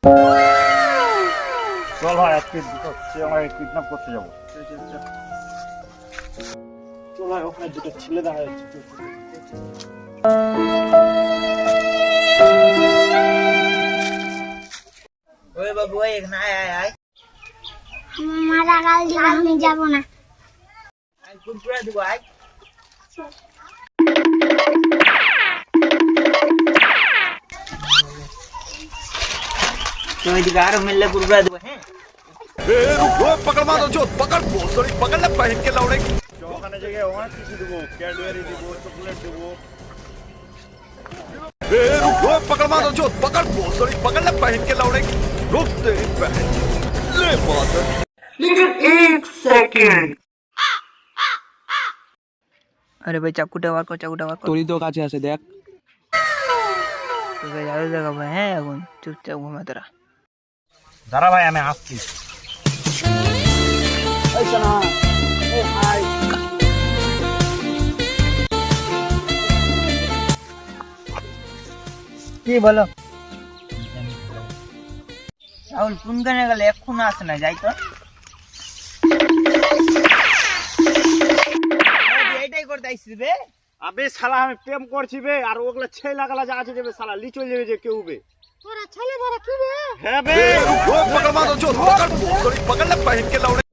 চল ভাই আজকে দুটো সে আমাকে কিডন্যাপ করতে যাবো। চল ভাই ওখানে দুটো ছেলে দেখা যাচ্ছে। ওই বাবু ওই এখানে আয় আয় আয় মারা গাল দিলে আমি যাব না। আয় কুরকুরে দিব আয় তো এদিকে আরো মিললে কুরকুরে দিব। হ্যাঁ पकड़ मारो जो पकड़ सॉरी पकड़ ले पहन के लौड़े ওখানে জায়গায় অনেক কিছু দেবো, ক্যাডবেরি দেবো, চকলেট দেবো। पकड़ मारो जो पकड़ सॉरी पकड़ ले पहन के लौड़े रुक तेरी बहन ले मादर लेकिन एक सेकंड আরে ভাই চাকুটা বার কর, চাকুটা বার কর। তোরই তো কাছে আছে দেখ। তোকে যাবে দেখাবো। হ্যাঁ এখন চুপচাপ ঘুমা তোরা। দাঁড়া ভাই আমি আসছি। কি বলো রাহুল? কোন গানে গেলে এক্ষুনি আসে না, যাই তো। এইটাই করতে আইসিস বে? আবে শালা আমি প্রেম করছি বে, আর ওগুলা ছেলে লাগালা যা আছে যাবে শালা লিচল যাবে যে কেউ বে। তোরা ছেলে বড় কি বে? হ্যাঁ বে पकड़ मारो जो पकड़ सॉरी पकड़ ले पहन के लौड़े